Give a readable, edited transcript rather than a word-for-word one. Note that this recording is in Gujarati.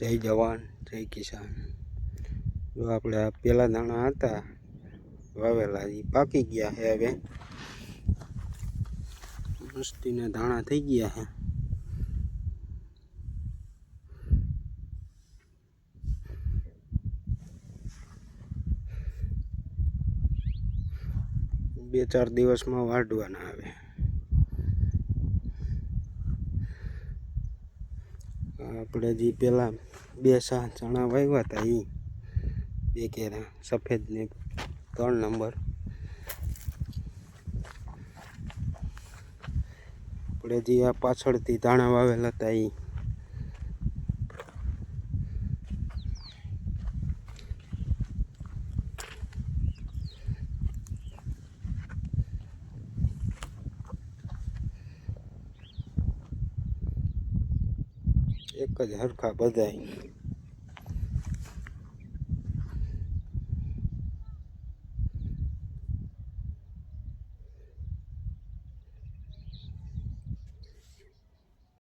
જય જવાન જય કિસાન। જો આપણે આ પેલા દાણા હતા વાવેલા એ પાકી ગયા છે, હવે મસ્તીના દાણા થઈ ગયા છે। બે ચાર દિવસમાં વાઢવાના આવે। આપણે જે પેલા બે સા ચણા વાવ્યા હતા એ બે કેરા સફેદ ને 3 નંબર આપણે જે આ પાછળથી દાણા વાવેલા હતા એ એક જ હરખા બધાય।